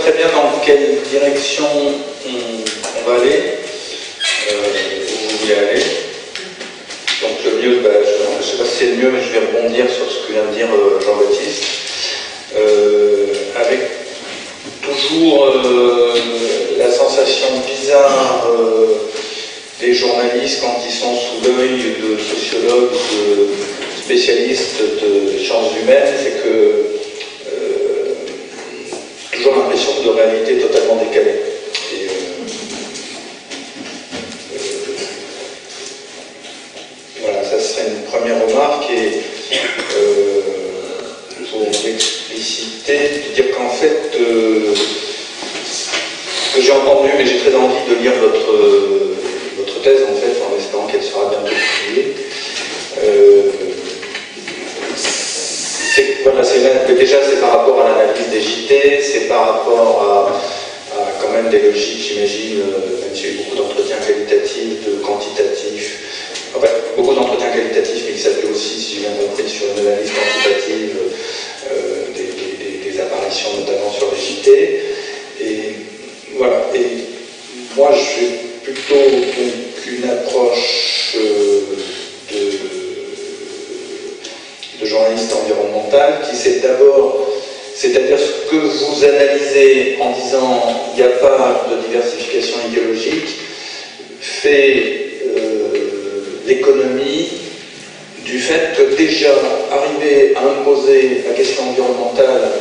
très bien dans quelle direction on va aller, où vous voulez aller. Donc le mieux, je ne sais pas si c'est le mieux, mais je vais rebondir sur ce que vient de dire Jean-Baptiste, avec toujours la sensation bizarre des journalistes quand ils sont sous l'œil de sociologues, de spécialistes des sciences humaines, c'est que toujours l'impression de réalité totalement décalée. Et, voilà, ça serait une première remarque. Et pour l'expliciter, de dire qu'en fait, que j'ai entendu, mais j'ai très envie de lire votre thèse, en fait, en espérant qu'elle sera bientôt publiée. Voilà, déjà, c'est par rapport à l'analyse des JT, c'est par rapport à quand même des logiques, j'imagine, même s'il y a eu beaucoup d'entretiens qualitatifs, de quantitatifs, enfin, beaucoup d'entretiens qualitatifs, mais qui s'appuient aussi, si j'ai bien compris, sur une analyse quantitative des apparitions, notamment sur les JT. Et voilà. Et moi, j'ai plutôt donc une approche de journaliste environnemental qui c'est d'abord, c'est-à-dire ce que vous analysez en disant il n'y a pas de diversification idéologique, fait l'économie du fait que déjà arriver à imposer la question environnementale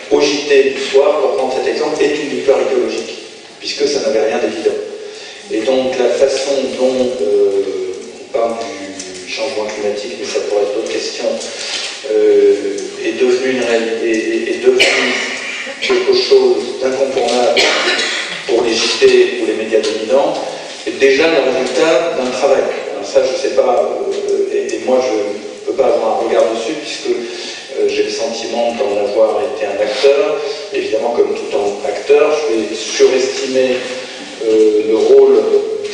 au JT du soir, pour prendre cet exemple, est une victoire idéologique, puisque ça n'avait rien d'évident. Et donc la façon dont on parle du changement climatique, mais ça pourrait être d'autres questions, est devenu une réalité, est devenu quelque chose d'incontournable pour les JT ou les médias dominants, est déjà le résultat d'un travail. Alors ça, je ne sais pas, et moi je ne peux pas avoir un regard dessus, puisque j'ai le sentiment d'en avoir été un acteur. Évidemment, comme tout acteur, je vais surestimer le rôle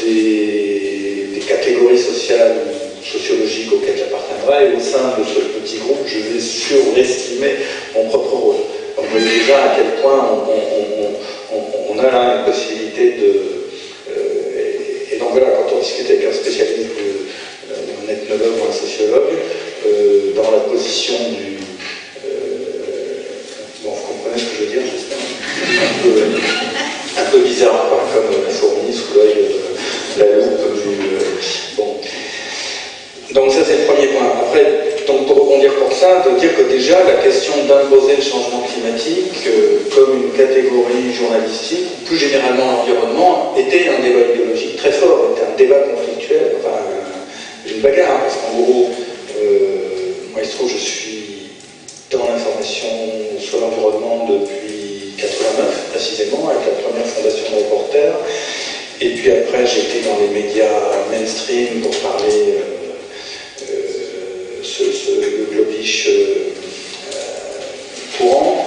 des catégories sociales, sociologiques auxquelles j'appartiendrai, et au sein de ce petit groupe, je vais surestimer mon propre rôle. Donc, vous voyez déjà à quel point on a là une possibilité de... et donc voilà, quand on discute avec un spécialiste, un ethnologue ou un sociologue, dans la position du... bon, vous comprenez ce que je veux dire, j'espère. Un peu bizarre, quoi, comme la fourmi sous l'œil de la loupe. Bon. Donc ça, c'est le premier point. Après, donc pour rebondir pour ça, de dire que déjà, la question d'imposer le changement climatique comme une catégorie journalistique, ou plus généralement l'environnement, était un débat idéologique très fort, était un débat conflictuel, enfin, une bagarre, parce qu'en gros, moi, il se trouve, je suis dans l'information sur l'environnement depuis 89, précisément, avec la première fondation de reporters. Et puis après, j'étais dans les médias mainstream pour parler le globish courant,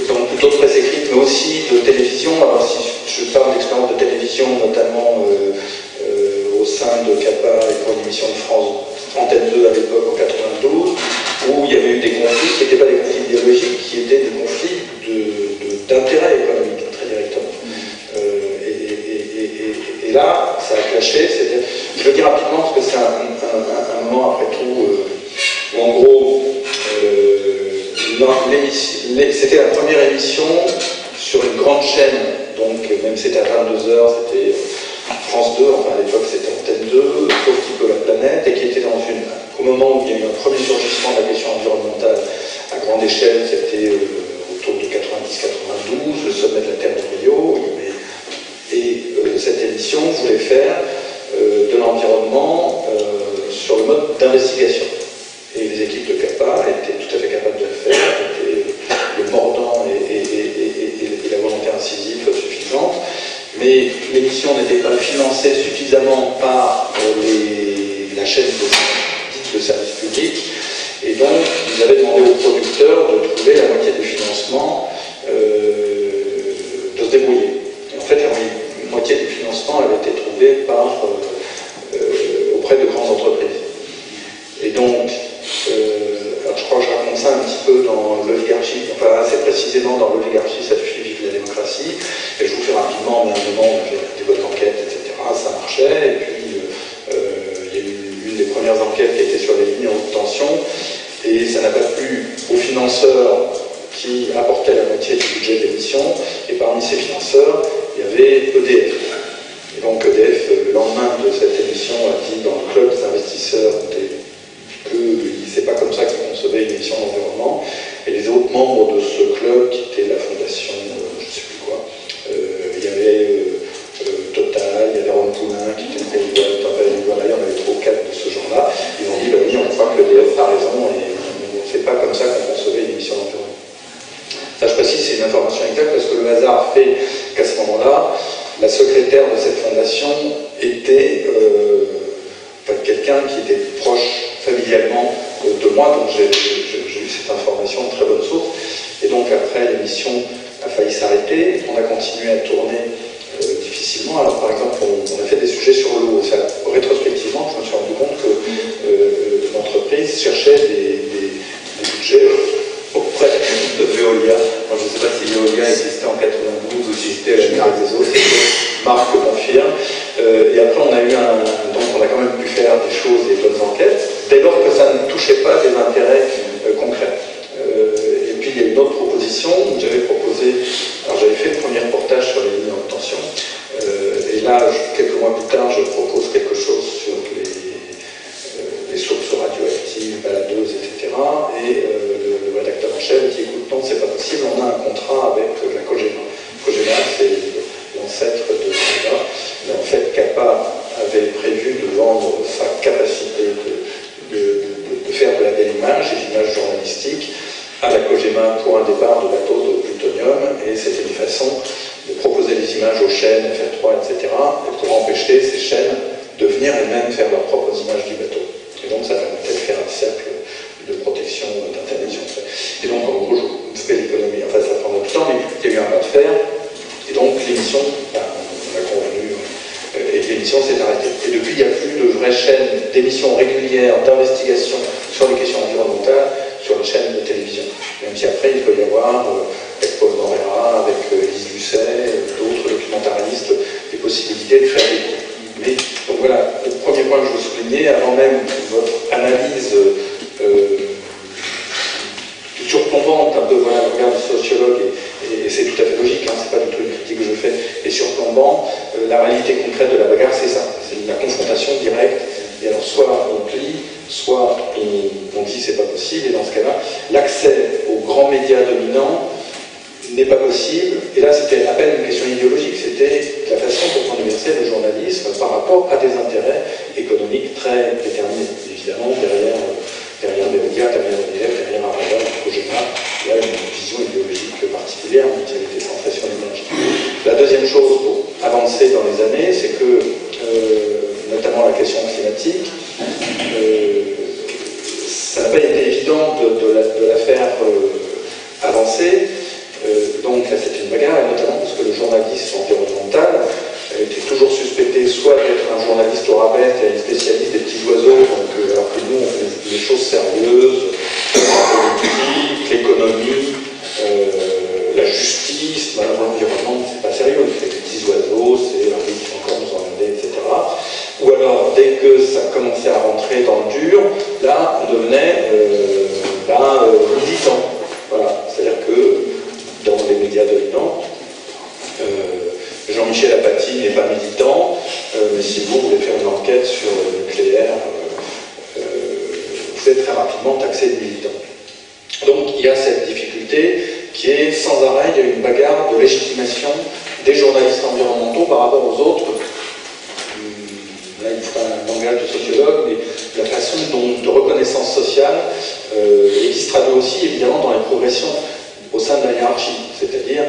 donc plutôt de presse écrite, mais aussi de télévision. Alors si je parle d'expérience de télévision, notamment au sein de CAPA et pour une émission de France Antenne 2 à l'époque en 92, où il y avait eu des conflits qui n'étaient pas des conflits idéologiques, qui étaient des conflits d'intérêt économique, très directement. Et là, ça a clashé. Je le dis rapidement parce que c'est un moment, après tout, où en gros, c'était la première émission sur une grande chaîne, donc même c'était à 22h, c'était France 2, enfin à l'époque c'était Antenne 2, Sauf qui peut la planète, et qui était au moment où il y a eu un premier surgissement de la question environnementale à grande échelle, c'était autour de 90-92, le sommet de la Terre de Rio, et cette émission voulait faire de l'environnement sur le mode d'investigation. Et les équipes de CAPA étaient tout à fait capables de le faire, étaient le mordant et la volonté incisive suffisante. Mais l'émission n'était pas financée suffisamment par la chaîne dite de service public. Et donc, ils avaient demandé aux producteurs de trouver la moitié du financement, de se débrouiller. Et en fait, la moitié du financement avait été trouvée auprès de grandes entreprises. Et donc, alors je crois que je raconte ça un petit peu dans l'oligarchie, enfin assez précisément dans l'oligarchie, ça suffit l'environnement, mais à un moment on avait des bonnes enquêtes, etc. Ça marchait, et puis il y a eu une des premières enquêtes qui a été sur les lignes en haute tension, et ça n'a pas plu aux financeurs qui apportaient la moitié du budget de l'émission, et parmi ces financeurs, il y avait EDF. Et donc EDF, le lendemain de cette émission, a dit dans le club des investisseurs que c'est pas comme ça qu'ils concevaient une émission d'environnement. Et les autres membres de ce club, qui était la fondation, je ne sais plus quoi, il y avait Total, il y avait Ron Poulin, qui était une pays voilà, il y en avait 3 ou 4 de ce genre-là. Ils ont dit, bah oui, on croit que l'EDF a raison, et c'est pas comme ça qu'on concevait une émission d'environnement. Ça, je précise, c'est une information exacte, parce que le hasard fait qu'à ce moment-là, la secrétaire de cette fondation était quelqu'un qui était proche familialement de moi, donc j'ai eu cette information de très bonne source. Et donc après, l'émission a failli s'arrêter, on a continué à tourner difficilement. Alors par exemple, on a fait des sujets sur l'eau. Rétrospectivement, je me suis rendu compte que l'entreprise cherchait des budgets auprès de Veolia. Alors, je ne sais pas si Veolia existait en 92 ou si c'était la générale des eaux, Marc le confirme. Et après, on a eu donc on a quand même pu faire des choses, des bonnes enquêtes, dès lors que ça ne touchait pas des intérêts concrets. Et puis, il y a une autre proposition où j'avais proposé, alors j'avais fait le premier reportage sur les lignes en tension, et là, quelques mois plus tard, je propose quelque chose sur les sources radioactives, baladeuses, etc. Et le rédacteur en chef dit, écoute, non, c'est pas possible, on a un contrat avec la Cogema. Cogema, c'est l'ancêtre de CAPA. Mais en fait, CAPA avait prévu de vendre sa capacité de faire de la belle image, des images journalistiques, à la Cogema pour un départ de bateaux de plutonium, et c'était une façon de proposer des images aux chaînes, FR3, etc., et pour empêcher ces chaînes de venir elles-mêmes faire leurs propres images du bateau. Et donc ça permettait de faire un cercle de protection, d'intervention. Et donc en gros, je fais l'économie, enfin ça prend du temps, mais il y a eu un pas de fer, et donc l'émission, on a convenu, et l'émission s'est arrêtée. Et depuis, il n'y a plus de vraies chaînes d'émissions régulières, d'investigation sur les questions environnementales, sur les chaînes de télévision. Même si après, il peut y avoir, avec Paul Morera, avec Lise Lucet, d'autres documentaristes, des possibilités de faire des cours. Mais, donc voilà, le premier point que je veux souligner, avant même votre analyse surplombante, un peu, voilà, le regard du sociologue, et c'est tout à fait logique, hein, c'est pas du tout une critique que je fais, et surplombant, la réalité concrète de la bagarre, c'est ça, c'est la confrontation directe, et alors soit on plie, soit on dit c'est pas possible, et dans ce cas-là, l'accès aux grands médias dominants n'est pas possible, et là c'était à peine une question idéologique, c'était la façon dont on exerçait le journalisme par rapport à des intérêts économiques très déterminés. Évidemment, derrière les médias, derrière EDF, derrière Areva, Cogema, il y a une vision idéologique particulière, une utilité centration d'énergie. La deuxième chose pour avancer dans les années, c'est que, notamment la question climatique, ça n'a pas été évident de la faire avancer. Donc là c'était une bagarre, et notamment parce que le journalisme environnemental était toujours suspecté soit d'être un journaliste au rabais, un spécialiste des petits oiseaux, donc, alors que nous on fait des choses sérieuses, la politique, l'économie, la justice, l'environnement, c'est pas sérieux, on fait des petits oiseaux, c'est un pays qui va encore nous emmerder, etc. Ou alors dès que ça commençait à rentrer dans le dur, là on devenait militant. Voilà, c'est-à-dire que dans les médias dominants, Jean-Michel Apathy n'est pas militant, mais si vous voulez faire une enquête sur le nucléaire, vous êtes très rapidement taxé de militant. Donc il y a cette difficulté qui est sans arrêt, il y a une bagarre de légitimation des journalistes environnementaux par rapport aux autres. Là il faut un langage de sociologue, mais la façon de reconnaissance sociale, et qui se traduit aussi évidemment dans les progressions au sein de la hiérarchie, c'est-à-dire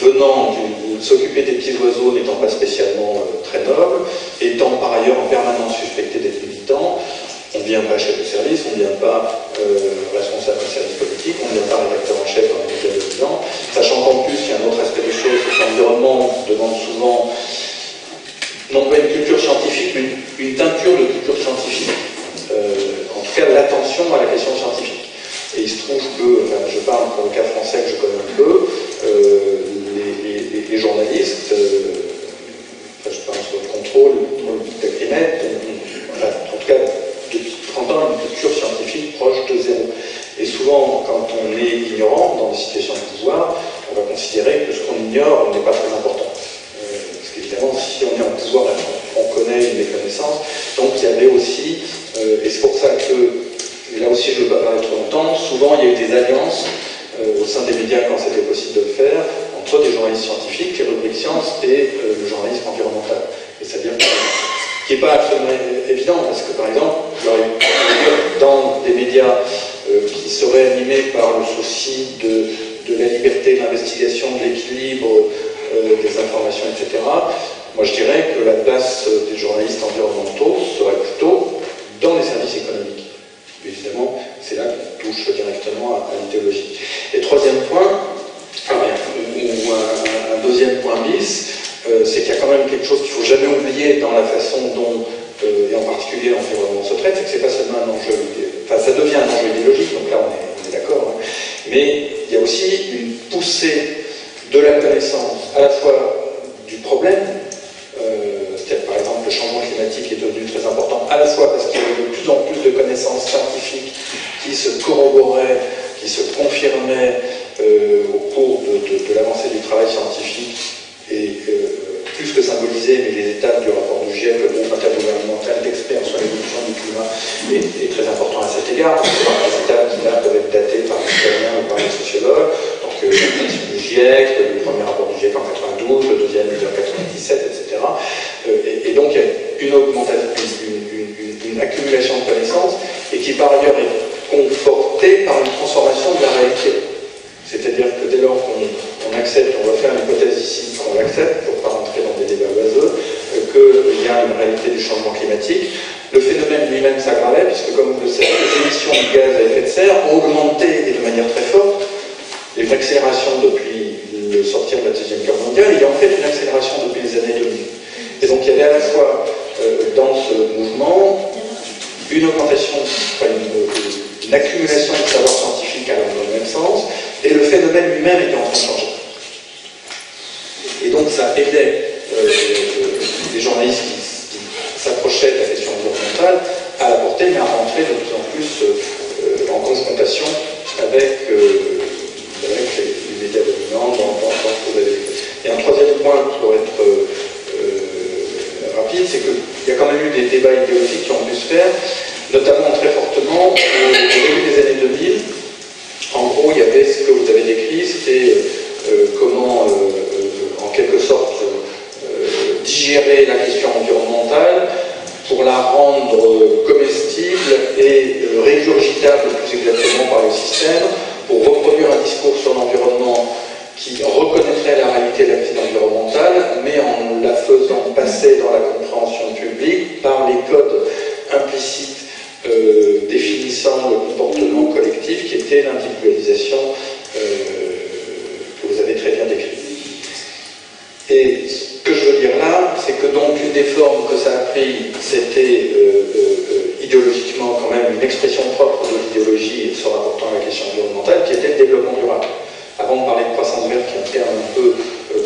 venant s'occuper des petits oiseaux n'étant pas spécialement très noble, étant par ailleurs en permanence suspecté d'être militant, on ne devient pas chef de service, on ne devient pas responsable d'un service politique, on ne devient pas rédacteur en chef dans les médias dominants, sachant qu'en plus il y a un autre aspect des choses, c'est que l'environnement demande souvent non pas une culture scientifique, mais une teinture de culture scientifique, en tout cas l'attention à la question scientifique. Et il se trouve que, enfin, je parle pour le cas français que je connais un peu, les les journalistes, je pense au contrôle d'Agrimet, en tout cas depuis 30 ans, une culture scientifique proche de zéro. Et souvent, quand on est ignorant dans des situations de pouvoir, on va considérer que ce qu'on ignore n'est pas très important. Parce qu'évidemment, si on est en pouvoir, on connaît une méconnaissance. Donc il y avait aussi, et c'est pour ça que, là aussi je ne veux pas parler trop longtemps, souvent il y a eu des alliances au sein des médias quand c'était possible de le faire, entre des journalistes scientifiques, les rubriques sciences et le journalisme environnemental. Et c'est-à-dire ce qui n'est pas absolument évident, parce que par exemple, dans des médias qui seraient animés par le souci de la liberté d'investigation, de l'équilibre des informations, etc., moi je dirais que la place des journalistes environnementaux serait plutôt dans les services économiques. Évidemment, c'est là qu'on touche directement à l'idéologie. Et troisième point, ou un deuxième point bis, c'est qu'il y a quand même quelque chose qu'il ne faut jamais oublier dans la façon dont, et en particulier l'environnement se traite, c'est que ce n'est pas seulement un enjeu, enfin ça devient un enjeu idéologique, donc là on est d'accord, hein, mais il y a aussi une poussée de la connaissance, à la fois du problème, c'est-à-dire par exemple le changement climatique est devenu très important, à la fois parce qu'il y a de plus en plus de connaissances scientifiques qui se corroboraient, qui se confirmaient au cours de l'avancée du travail scientifique, et plus que symbolisé, mais les étapes du rapport du GIEC, le groupe intergouvernemental d'experts sur l'évolution du climat, est très important à cet égard. Les étapes qui là peuvent être datées par les historiens ou par les sociologues. Donc la création du GIEC, le premier rapport du GIEC en 92, le deuxième en 97, etc. Et donc il y a une augmentation, une accumulation de connaissances, et qui par ailleurs est confortée par une transformation de la réalité. C'est-à-dire que dès lors qu'on accepte, on va faire une hypothèse ici, qu'on l'accepte, pour ne pas rentrer dans des débats oiseux, qu'il y a une réalité du changement climatique, le phénomène lui-même s'aggravait, puisque comme vous le savez, les émissions de gaz à effet de serre ont augmenté, et de manière très forte, les accélérations depuis le sortir de la Deuxième Guerre mondiale, il y a en fait une accélération depuis les années 2000. Et donc il y avait à la fois dans ce mouvement une augmentation, enfin une accumulation de savoir scientifique allant dans le même sens, et le phénomène lui-même était en train de changer. Et donc ça aidait les journalistes qui s'approchaient de la question environnementale à la porter, mais à rentrer de plus en plus en confrontation avec les médias dominants dans ce que vous avez dit. Et un troisième point pour être rapide, c'est qu'il y a quand même eu des débats idéologiques qui ont pu se faire, notamment très fortement au début des années 2000. En gros, il y avait ce que vous avez décrit, c'était comment, en quelque sorte, digérer la question environnementale pour la rendre comestible et régurgitable plus exactement par le système, pour reproduire un discours sur l'environnement qui reconnaîtrait la réalité de la crise environnementale, mais en la faisant passer dans la compréhension publique par les codes implicites définissant le comportement collectif qui était l'individualisation que vous avez très bien décrit. Et ce que je veux dire là, c'est que donc une des formes que ça a pris, c'était idéologiquement quand même une expression propre de l'idéologie se rapportant à la question environnementale, qui était le développement durable. Avant de parler de croissance verte, qui est un terme un peu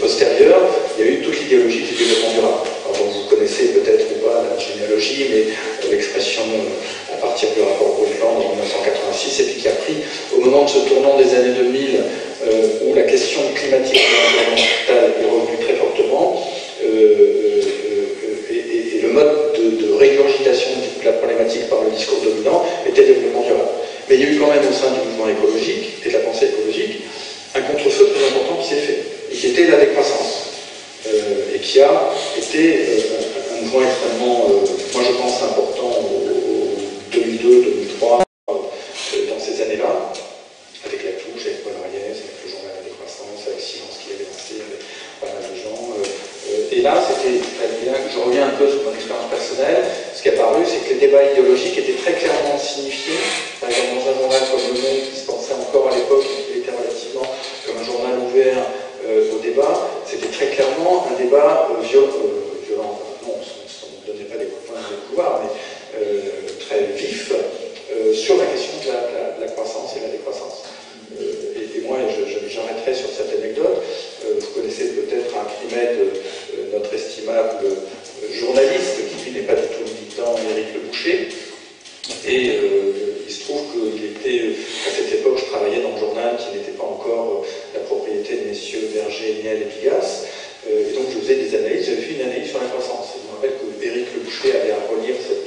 postérieur, il y a eu toute l'idéologie du développement durable. Alors, vous connaissez peut-être ou pas la généalogie, mais l'expression à partir du rapport Brundtland en 1986, et puis qui a pris, au moment de ce tournant des années 2000, où la question climatique et environnementale est revenue très fortement, et le mode de régurgitation de la problématique par le discours dominant était le développement durable. Mais il y a eu quand même au sein du mouvement écologique et de la pensée écologique un contre-feu très important qui s'est fait, et qui était la décroissance, et qui a été un mouvement extrêmement, moi je pense, important au 2002-2003, dans ces années-là, avec la touche, avec Paul Ariès, avec le journal de la décroissance, avec Silence qui avait lancé, avec pas mal de gens. Et là, c'était très bien, je reviens un peu sur mon expérience personnelle, ce qui est apparu, c'est que les débats idéologiques étaient très clairement signifiés, par exemple dans un journal comme Le Monde, qui se pensait encore à l'époque, qui était relativement comme un journal ouvert au débat, c'était très clairement un débat violent, non, on ne donnait pas des coups de poing dans les couloirs, mais très vif, sur la question de la croissance et de la décroissance. Et moi, j'arrêterai sur cette anecdote. Vous connaissez peut-être m'aide notre estimable journaliste, qui lui n'est pas du tout militant, Éric Le Boucher. Et il se trouve qu'il était, à cette époque, je travaillais dans le journal qui n'était pas encore la propriété de messieurs Berger, Niel et Pigasse. Et donc je faisais des analyses, j'avais fait une analyse sur la croissance. Et je me rappelle que Éric Le Boucher avait à relire cette